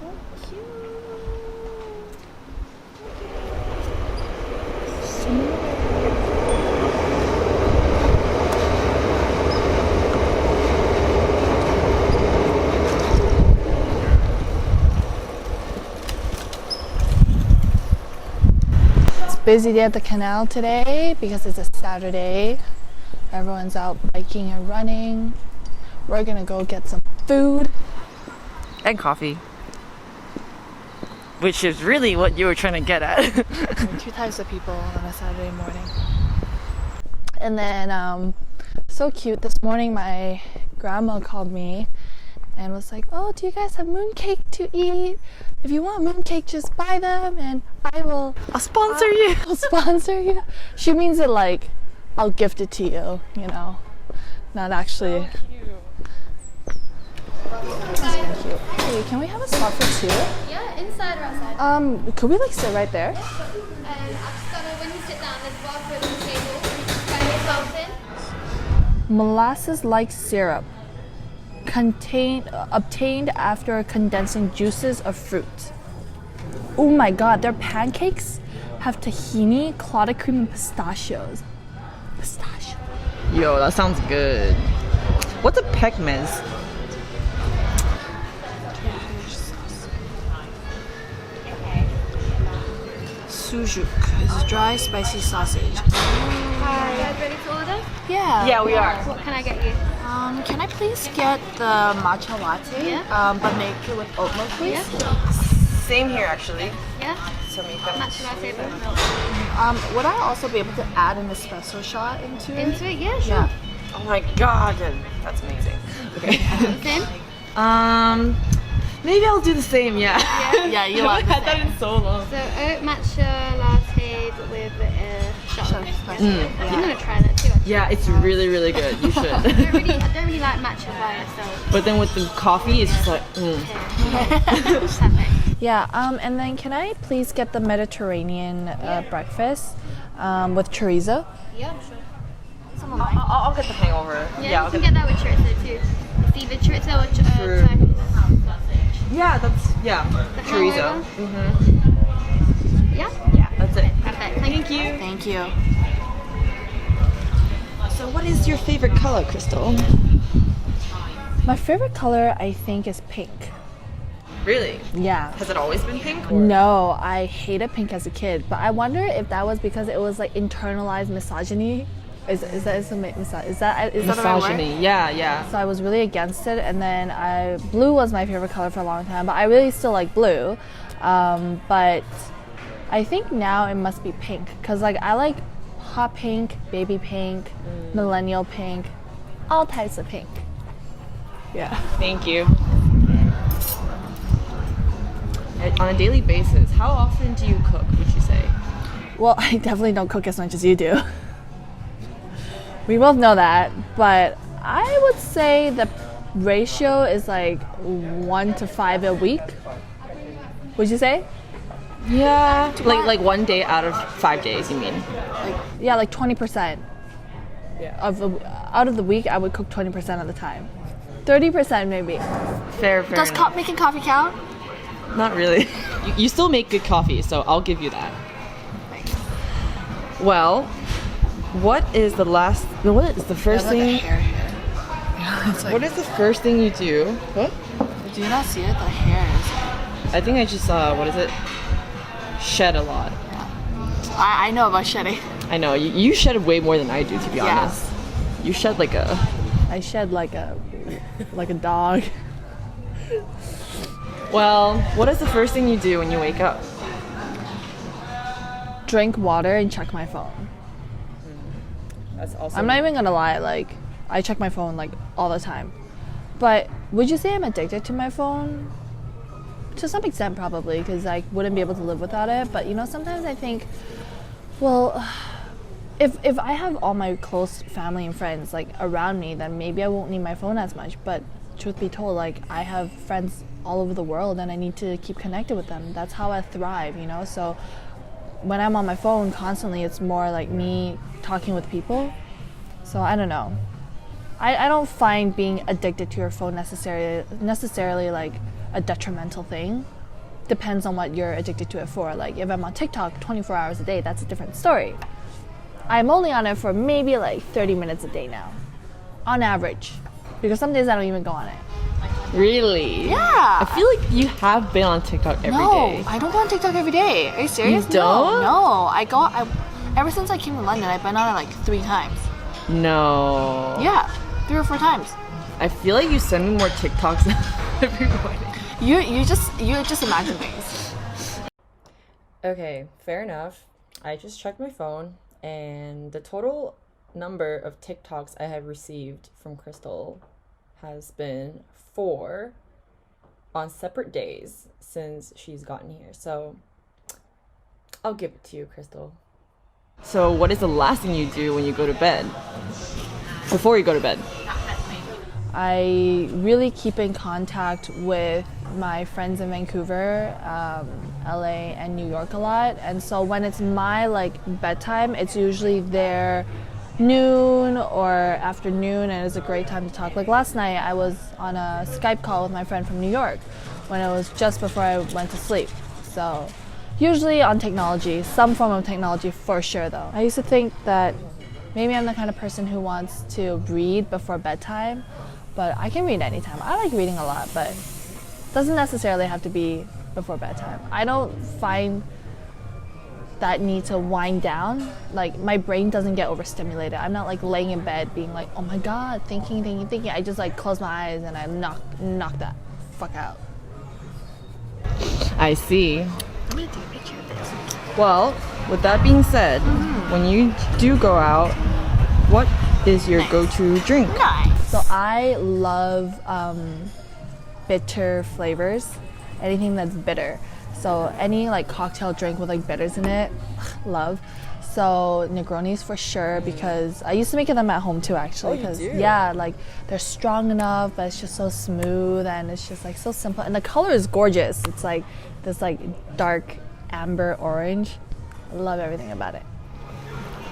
So cute. It's a busy day at the canal today because it's a Saturday. Everyone's out biking and running. We're gonna go get some food. And coffee. Which is really what you were trying to get at. Two types of people on a Saturday morning. And then, so cute, this morning my grandma called me and was like, oh, do you guys have mooncake to eat? If you want mooncake, just buy them and I'll sponsor you. I'll sponsor you. She means it like, I'll gift it to you, you know, not actually. So cute. That's cute. Hey, can we have a spot for two? Yeah, inside or outside? Could we like sit right there? I've just got to, when you sit down, there's bar food on the table. Try yourself in. Molasses-like syrup obtained after condensing juices of fruit. Oh my god, their pancakes have tahini, clotted cream, and pistachios. Pistachio. Yo, that sounds good. What's a pekmez? Sujuk is a dry, spicy sausage. Are you guys ready to order? Yeah. Yeah, we are. What can I get you? Can I please get the matcha latte? Yeah. But make it with oat milk, please. Yeah. Same here, actually. Yeah? So make them. Matcha latte, but milk. Would I also be able to add an espresso shot into it? Into it? Yeah, sure. Yeah. Oh my god, that's amazing. Okay. Then? Maybe I'll do the same. Yeah. Yeah, you I like haven't had that in so long. So oat matcha latte with shot of espresso. I'm going to try that too. Actually. Yeah, it's really, really good. You should. I don't really like matcha by itself. But then with the coffee, it's just like, Perfect. Yeah, and then can I please get the Mediterranean breakfast with chorizo? Yeah, I'm sure. I'll get the hangover. Yeah, I'll you can get that with chorizo too. It's either chorizo or True. Turkish. Yeah, The chorizo. hangover. Yeah? Yeah, that's it. Perfect. Thank you. Thank you. So what is your favorite color, Crystal? My favorite color, I think, is pink. Really? Yeah. Has it always been pink? Or? No, I hated pink as a kid, but I wonder if that was because it was like internalized misogyny. Is that the right word? Misogyny. Yeah. So I was really against it, and then blue was my favorite color for a long time, but I really still like blue. But I think now it must be pink, because like I like hot pink, baby pink, millennial pink, all types of pink. Yeah. Thank you. On a daily basis, how often do you cook, would you say? Well, I definitely don't cook as much as you do. We both know that, but I would say the ratio is like 1 to 5 a week. Would you say? Yeah. Like 1 day out of 5 days, you mean? Like 20%. Yeah. Out of the week, I would cook 20% of the time. 30% maybe. Fair Does enough. making coffee count? Not really. You still make good coffee, so I'll give you that. Well, what is the first thing? What is the first thing you do? What? Do you not see it? The hair I think I just saw, shed a lot. I know about shedding. I know, you shed way more than I do, to be Yeah. honest. You shed like a... I shed like a dog. Well, what is the first thing you do when you wake up? Drink water and check my phone. That's also... I'm not even gonna lie, like I check my phone like all the time. But would you say I'm addicted to my phone? To some extent, probably, because I wouldn't be able to live without it. But you know, sometimes I think, well, if I have all my close family and friends like around me, then maybe I won't need my phone as much. But truth be told, like I have friends all over the world, and I need to keep connected with them. That's how I thrive, you know. So when I'm on my phone constantly, it's more like me talking with people. So I don't know. I don't find being addicted to your phone necessarily like a detrimental thing. Depends on what you're addicted to it for. Like if I'm on TikTok 24 hours a day, that's a different story. I'm only on it for maybe like 30 minutes a day now, on average, because some days I don't even go on it. Really? Yeah. I feel like you have been on TikTok every day. No, I don't go on TikTok every day. Are you serious? You don't? No, ever since I came to London, I've been on it like 3 times. No. Yeah, 3 or 4 times. I feel like you send me more TikToks every morning. You just imagine things. Okay, fair enough. I just checked my phone, and the total number of TikToks I have received from Crystal has been 4 on separate days since she's gotten here. So I'll give it to you, Crystal. So what is the last thing you do when you go to bed? Before you go to bed? I really keep in contact with my friends in Vancouver, LA, and New York a lot. And so when it's my like bedtime, it's usually their noon or afternoon, and it's a great time to talk. Like last night, I was on a Skype call with my friend from New York when it was just before I went to sleep. So usually on technology, some form of technology for sure though. I used to think that maybe I'm the kind of person who wants to read before bedtime, but I can read anytime. I like reading a lot, but it doesn't necessarily have to be before bedtime. I don't find that need to wind down. Like my brain doesn't get overstimulated. I'm not like laying in bed being like, oh my god, thinking. I just like close my eyes and I knock that fuck out. I see. I'm gonna take a picture of this. Well, with that being said, when you do go out, what is your go-to drink? So I love bitter flavors, anything that's bitter. So any like cocktail drink with like bitters in it, love. So Negronis for sure, because I used to make them at home too actually. Oh, you do? Yeah, like they're strong enough, but it's just so smooth and it's just like so simple. And the color is gorgeous. It's like this like dark amber orange. I love everything about it.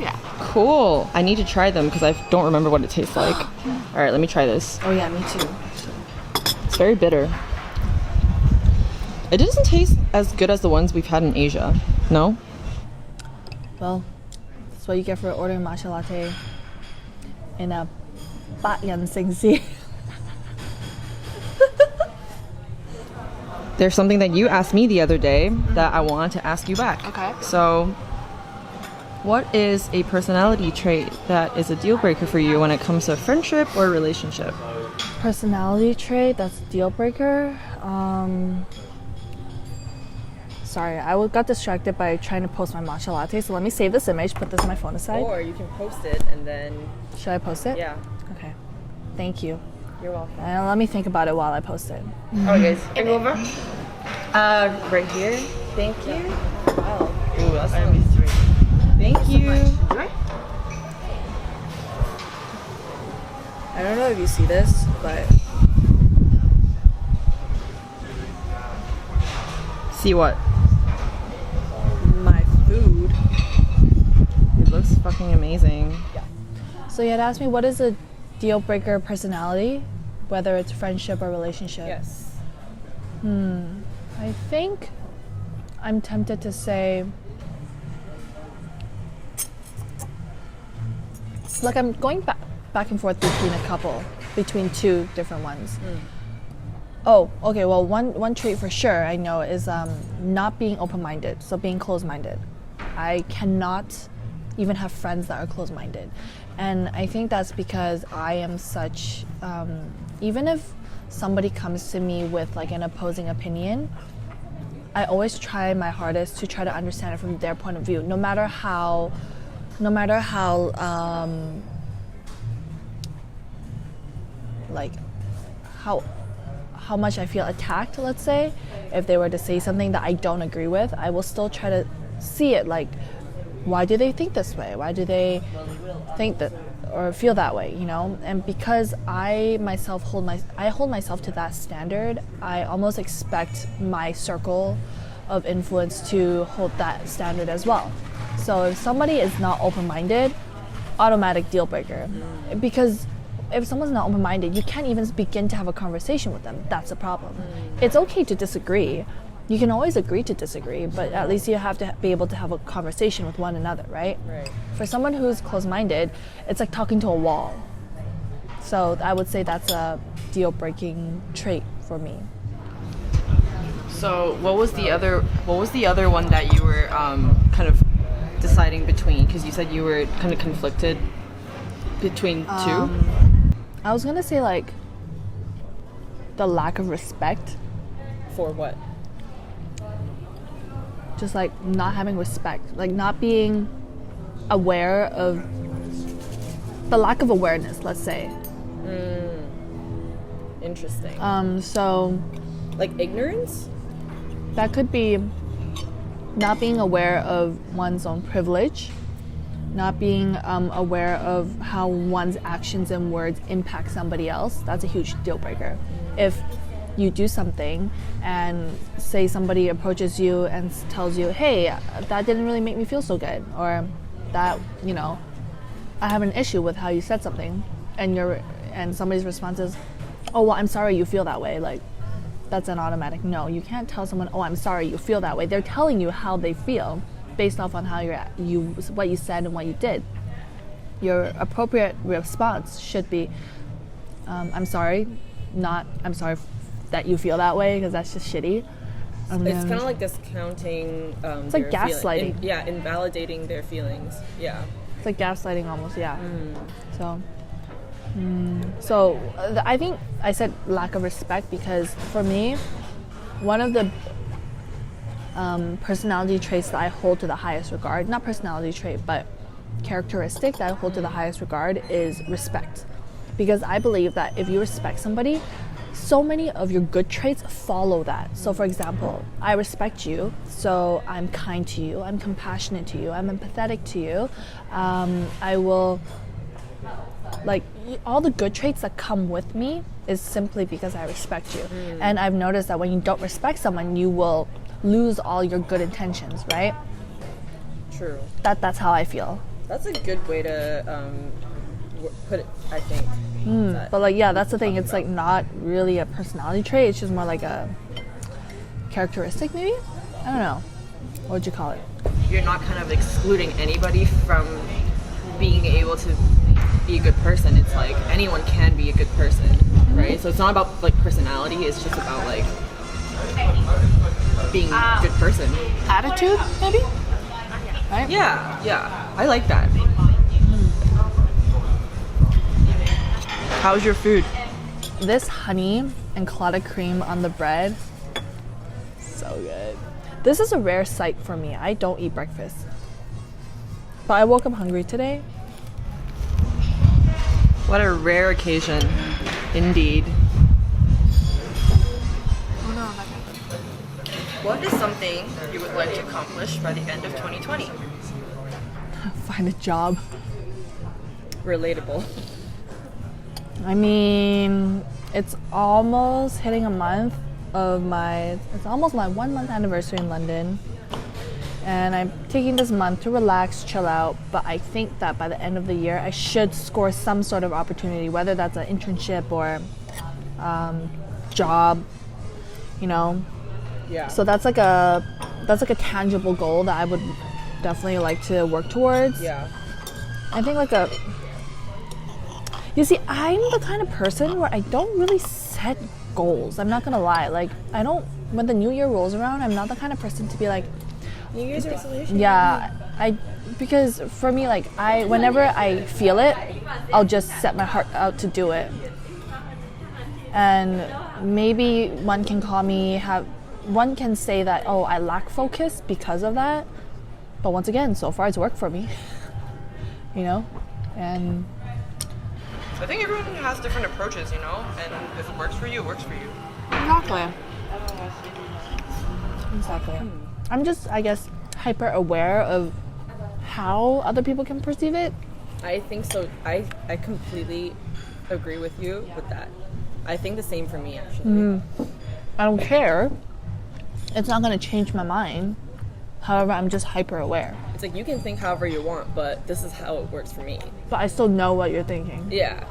Yeah. Cool. I need to try them because I don't remember what it tastes like. All right, let me try this. Oh yeah, me too. It's very bitter. It doesn't taste as good as the ones we've had in Asia. No? Well, that's what you get for ordering matcha latte in a Bat Yan Sing Si. There's something that you asked me the other day that I wanted to ask you back. Okay. So, what is a personality trait that is a deal breaker for you when it comes to a friendship or a relationship? Personality trait that's a deal breaker. Sorry, I got distracted by trying to post my matcha latte. So let me save this image, put this on my phone aside. Or you can post it and then... Should I post it? Yeah. Okay. Thank you. You're welcome. And let me think about it while I post it. Oh, guys. Can you go over? Right here. Thank you. Wow. Ooh, that's nice. Thank you. I don't know if you see this, but... See what? my food. It looks fucking amazing. So you had asked me what is a deal breaker personality, whether it's friendship or relationship. Yes. I think I'm tempted to say, like I'm going back and forth between 2 different ones. Oh, okay. Well, one trait for sure I know is not being open-minded, so being closed-minded. I cannot even have friends that are closed-minded, and I think that's because I am such. Even if somebody comes to me with like an opposing opinion, I always try my hardest to try to understand it from their point of view, no matter how how much I feel attacked, let's say. If they were to say something that I don't agree with, I will still try to see it like, why do they think this way? Why do they think that or feel that way, you know? And because I myself hold myself to that standard, I almost expect my circle of influence to hold that standard as well. So if somebody is not open-minded, automatic deal breaker. Because if someone's not open-minded, you can't even begin to have a conversation with them. That's a problem. It's okay to disagree. You can always agree to disagree, but at least you have to be able to have a conversation with one another, right? Right. For someone who's closed-minded, it's like talking to a wall. So I would say that's a deal-breaking trait for me. So what was the other one that you were kind of deciding between? Because you said you were kind of conflicted between two. I was gonna say like the lack of respect, For what? just like not having respect, like not being aware of the lack of awareness, let's say. Interesting. So Like ignorance? that could be not being aware of one's own privilege, not being aware of how one's actions and words impact somebody else. That's a huge deal breaker. If you do something and say somebody approaches you and tells you, hey, that didn't really make me feel so good, or that, you know, I have an issue with how you said something, and somebody's response is, oh, well, I'm sorry you feel that way. Like, that's an automatic no. You can't tell someone, oh, I'm sorry you feel that way. They're telling you how they feel based off on how what you said and what you did. Your appropriate response should be, I'm sorry, not I'm sorry that you feel that way, because that's just shitty. It's kind of like discounting. It's like gaslighting. Invalidating their feelings. Yeah. It's like gaslighting almost, yeah. So I think I said lack of respect because for me, one of the personality traits that I hold to the highest regard, not personality trait, but characteristic that I hold to the highest regard is respect. Because I believe that if you respect somebody, so many of your good traits follow that. So for example, I respect you, so I'm kind to you, I'm compassionate to you, I'm empathetic to you, I will, like, all the good traits that come with me is simply because I respect you. And I've noticed that when you don't respect someone, you will lose all your good intentions, right? True. That's how I feel. That's a good way to put it, I think. But like, yeah, that's the thing. It's like not really a personality trait. It's just more like a characteristic, maybe? I don't know. What would you call it? You're not kind of excluding anybody from being able to be a good person. It's like anyone can be a good person, right? So it's not about like personality. It's just about like being a good person. Attitude, maybe? Right? Yeah. I like that. How's your food? This honey and clotted cream on the bread, so good. This is a rare sight for me. I don't eat breakfast. But I woke up hungry today. What a rare occasion, indeed. What is something you would like to accomplish by the end of 2020? Find a job. Relatable. I mean, it's almost hitting a month of it's almost my 1 month anniversary in London. And I'm taking this month to relax, chill out. But I think that by the end of the year, I should score some sort of opportunity, whether that's an internship or job, you know. Yeah. So that's like a tangible goal that I would definitely like to work towards. Yeah. I think you see, I'm the kind of person where I don't really set goals. I'm not gonna lie. Like, when the new year rolls around, I'm not the kind of person to be like, New Year's resolution. yeah, because for me, like, whenever I feel it, I'll just set my heart out to do it. And maybe one can say that, oh, I lack focus because of that. But once again, so far it's worked for me. You know? And I think everyone has different approaches, you know, and if it works for you, it works for you. Exactly. I'm just, I guess, hyper aware of how other people can perceive it. I think so. I completely agree with you with that. I think the same for me, actually. I don't care. It's not going to change my mind. However, I'm just hyper aware. It's like you can think however you want, but this is how it works for me. But I still know what you're thinking. Yeah.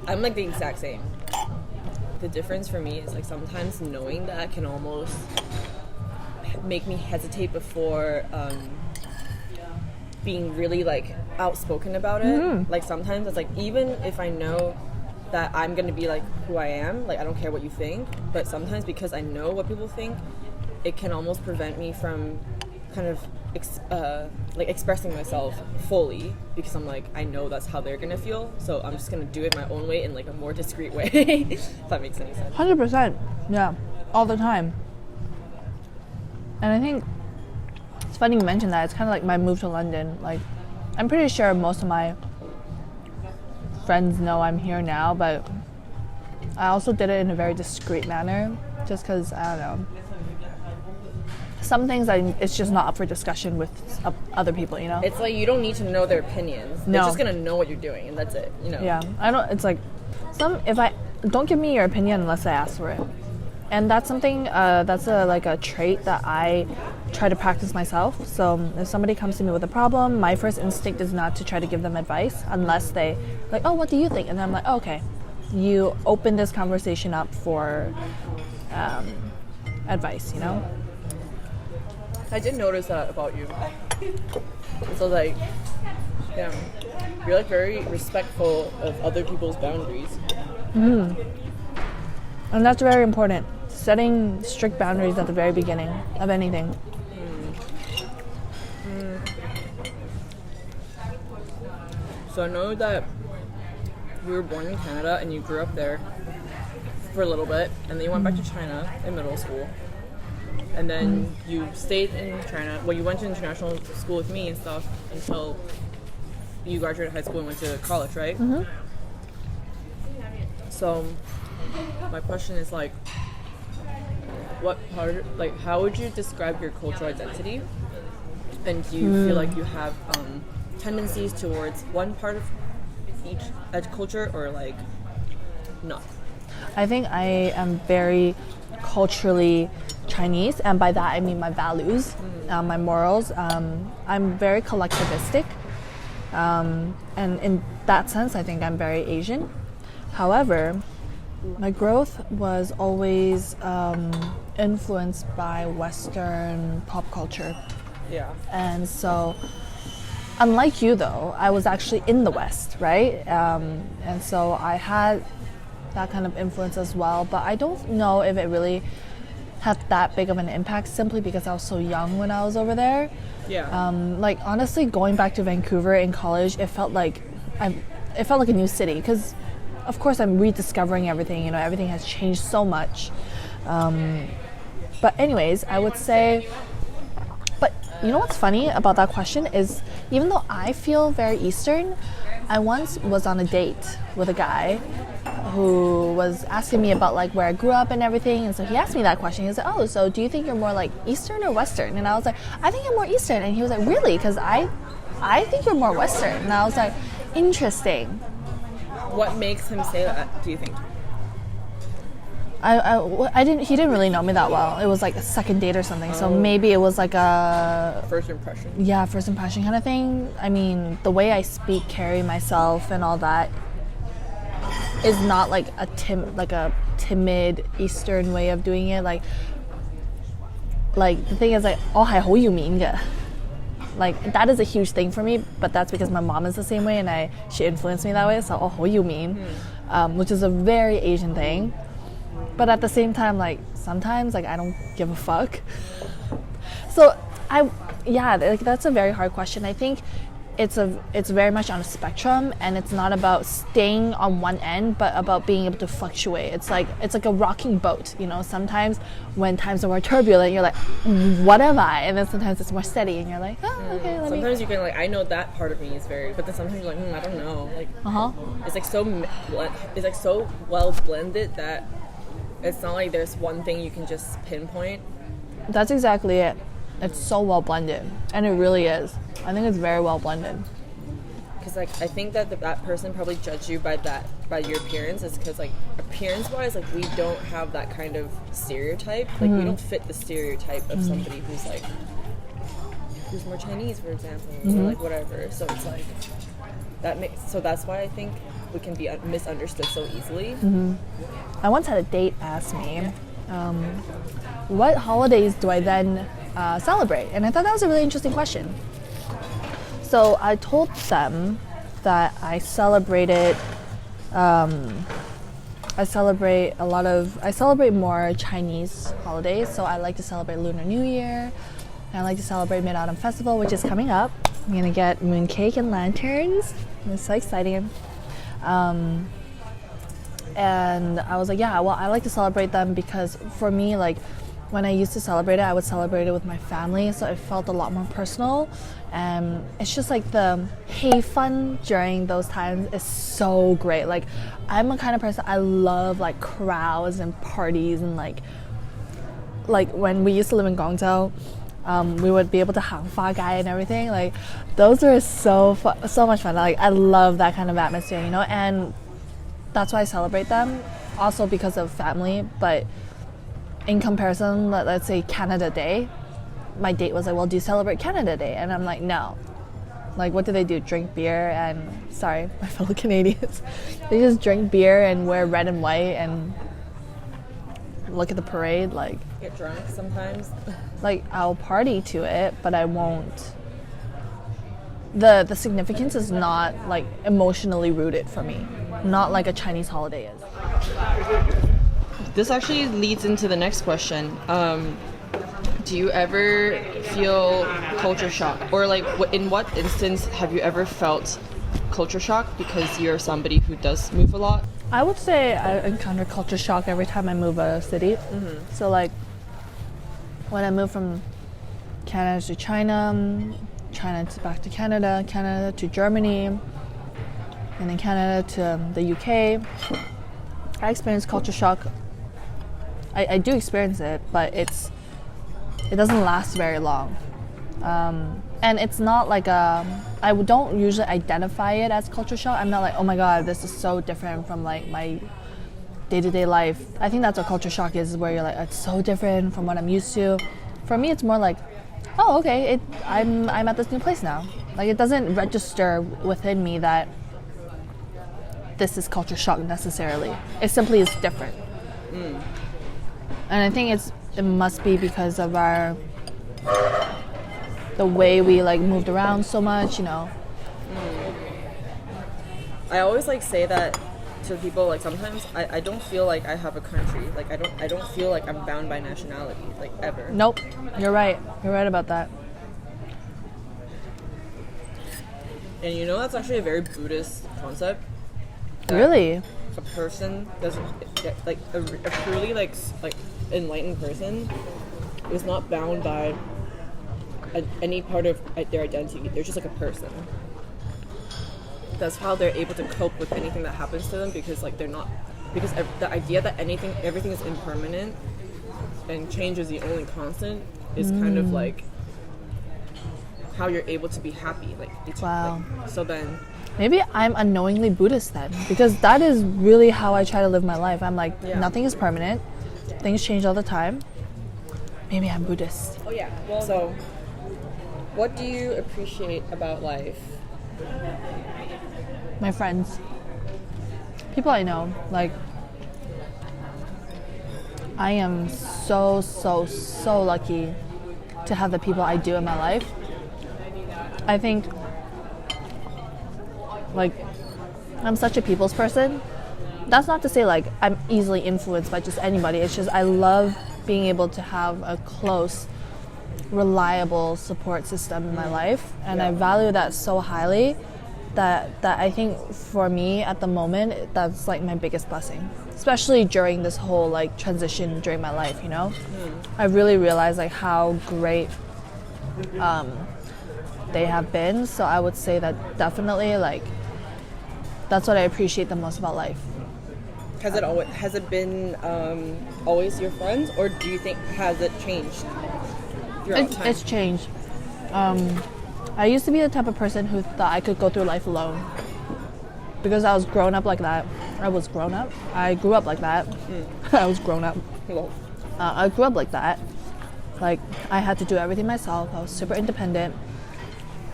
I'm like the exact same. The difference for me is like sometimes knowing that can almost make me hesitate before being really like outspoken about it. Like sometimes it's like, even if I know that I'm gonna be like who I am, like I don't care what you think, but sometimes because I know what people think, it can almost prevent me from kind of like expressing myself fully, because I'm like, I know that's how they're gonna feel, so I'm just gonna do it my own way in like a more discreet way. If that makes any sense. 100%. Yeah, all the time. And I think it's funny you mentioned that. It's kind of like my move to London. Like, I'm pretty sure most of my friends know I'm here now, but I also did it in a very discreet manner, just because, I don't know, some things it's just not up for discussion with other people, you know? It's like you don't need to know their opinions. No. They're just gonna know what you're doing, and that's it, you know? Yeah, I don't, it's like, don't give me your opinion unless I ask for it. And that's something, that's a trait that I try to practice myself. So if somebody comes to me with a problem, my first instinct is not to try to give them advice unless they, like, oh, what do you think? And then I'm like, oh, okay, you open this conversation up for advice, you know? I did notice that about you. So like, yeah, you're like very respectful of other people's boundaries. And that's very important. Setting strict boundaries at the very beginning of anything. So I know that you were born in Canada and you grew up there for a little bit, and then you went back to China in middle school. And then you stayed in China. Well, you went to international school with me and stuff until you graduated high school and went to college, right? Mm-hmm. So my question is like, what part, like, how would you describe your cultural identity? And do you feel like you have tendencies towards one part of each culture, or like not? I think I am very culturally Chinese, and by that I mean my values, my morals. I'm very collectivistic, and in that sense I think I'm very Asian. However, my growth was always influenced by Western pop culture. Yeah. And so, unlike you though, I was actually in the West, right? And so I had that kind of influence as well, but I don't know if it really had that big of an impact, simply because I was so young when I was over there. Yeah. Like honestly, going back to Vancouver in college, it felt like a new city, because of course I'm rediscovering everything, you know, everything has changed so much. But anyways, I would say, but you know what's funny about that question is, even though I feel very Eastern, I once was on a date with a guy who was asking me about like where I grew up and everything, and so he asked me that question. He was like, oh, so do you think you're more like Eastern or Western? And I was like, I think I'm more Eastern. And he was like, really? Because I think you're more Western. And I was like, interesting. What makes him say that, do you think? He didn't really know me that well. It was like a second date or something. So maybe it was like a first impression. Yeah, first impression kind of thing. I mean, the way I speak, carry myself, and all that is not like a timid Eastern way of doing it. Like the thing is like, oh, 係好要面嘅. Like that is a huge thing for me, but that's because my mom is the same way, and she influenced me that way. So 好要面, which is a very Asian thing. But at the same time, like sometimes like I don't give a fuck. So that's a very hard question. I think it's very much on a spectrum, and it's not about staying on one end, but about being able to fluctuate. It's like a rocking boat, you know. Sometimes when times are more turbulent, you're like, what am I? And then sometimes it's more steady, and you're like, oh, okay. Sometimes you can like, I know that part of me is very, but then sometimes you're like, I don't know. Like, it's like so well blended that it's not like there's one thing you can just pinpoint. That's exactly it. It's so well blended, and it really is. I think it's very well blended. Because like I think that that person probably judged you by your appearance. Is because like appearance-wise, like we don't have that kind of stereotype. Like we don't fit the stereotype of somebody who's more Chinese, for example, or like whatever. So it's like that makes. So that's why I think we can be misunderstood so easily. I once had a date ask me, what holidays do I then celebrate? And I thought that was a really interesting question. So I told them that I celebrate more Chinese holidays. So I like to celebrate Lunar New Year. And I like to celebrate Mid-Autumn Festival, which is coming up. I'm gonna get mooncake and lanterns. It's so exciting. And I was like, yeah, well, I like to celebrate them because for me, like, when I used to celebrate it, I would celebrate it with my family, so it felt a lot more personal. And it's just like the hey fun during those times is so great. Like, I'm a kind of person, I love like crowds and parties and like when we used to live in Guangzhou, we would be able to hang fa gai and everything. Like, those were so much fun. Like, I love that kind of atmosphere, you know. And that's why I celebrate them. Also because of family, but in comparison, let's say Canada Day, my date was like, well, do you celebrate Canada Day? And I'm like, no. Like, what do they do? Drink beer and, sorry, my fellow Canadians, they just drink beer and wear red and white and look at the parade. Like, Get drunk sometimes. Like, I'll party to it, but I won't. The significance is not like emotionally rooted for me, not like a Chinese holiday is. This actually leads into the next question. Do you ever feel culture shock, or like in what instance have you ever felt culture shock because you're somebody who does move a lot? I would say I encounter culture shock every time I move a city. So like when I moved from Canada to China, China to back to Canada, Canada to Germany, and then Canada to the UK, I experienced culture shock. I do experience it, but it doesn't last very long. And it's not like I don't usually identify it as culture shock. I'm not like, oh my god, this is so different from like my day-to-day life. I think that's what culture shock is where you're like, it's so different from what I'm used to. For me, it's more like, oh, okay, I'm at this new place now. Like, it doesn't register within me that this is culture shock necessarily. It simply is different. And I think it must be because of the way we like moved around so much, you know. I always like say that to people, like sometimes I don't feel like I have a country. Like I don't feel like I'm bound by nationality, like ever. Nope. You're right about that. And you know that's actually a very Buddhist concept. Really? A person doesn't like a truly like enlightened person is not bound by any part of their identity. They're just like a person. That's how they're able to cope with anything that happens to them, because like they're not, because the idea that everything is impermanent and change is the only constant is kind of like how you're able to be happy. Like, Wow. Like, so then Maybe I'm unknowingly Buddhist then, because that is really how I try to live my life. I'm like, nothing is permanent. Things change all the time. Maybe I'm Buddhist. Oh yeah. Well, so what do you appreciate about life? My friends. People I know. Like, I am so lucky to have the people I do in my life. I think, like, I'm such a people's person. That's not to say like I'm easily influenced by just anybody. It's just I love being able to have a close, reliable support system in my life, and I value that so highly that I think for me at the moment that's like my biggest blessing, especially during this whole like transition during my life, you know. I really realized like how great they have been. So I would say that definitely like that's what I appreciate the most about life. Has it been always your friends, or do you think has it changed throughout time? It's changed. I used to be the type of person who thought I could go through life alone because I was grown up like that. I grew up like that. I was grown up. I grew up like that. Like, I had to do everything myself. I was super independent.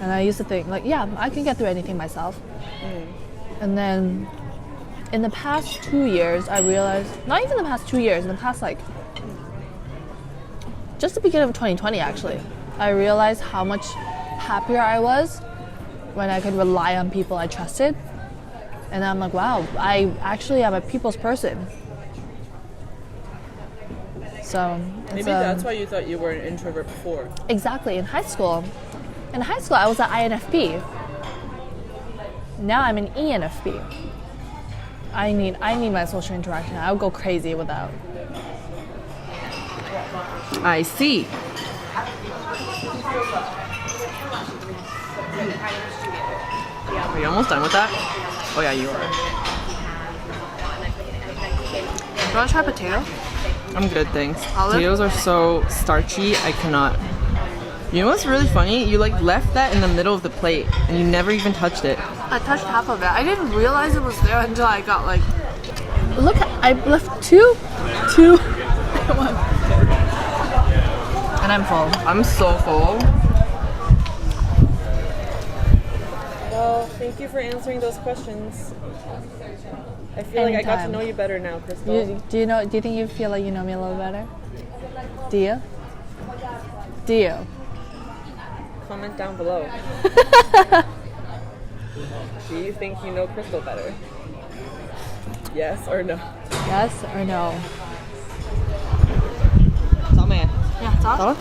And I used to think, like, yeah, I can get through anything myself. And then in the past 2 years, I realized, not even the past 2 years, in the past like, just the beginning of 2020 actually, I realized how much happier I was when I could rely on people I trusted. And I'm like, wow, I actually am a people's person. So Maybe that's why you thought you were an introvert before. exactly. In high school, I was an INFP. Now I'm an ENFP. I need my social interaction. I would go crazy without. I see. Are you almost done with that? Oh yeah, you are. Do you want to try potato? I'm good, thanks. Olive? Potatoes are so starchy, I cannot. You know what's really funny? You like left that in the middle of the plate and you never even touched it. I touched half of it. I didn't realize it was there until I got like. Look, I left two, and I'm full. I'm so full. Well, thank you for answering those questions. I feel like I got to Anytime. know you better now, Crystal. Do you think you feel like you know me a little better? Do you? Do you? Comment down below. Do you think you know Crystal better? Yes or no? Yes or no? Tell me. Yeah, talk.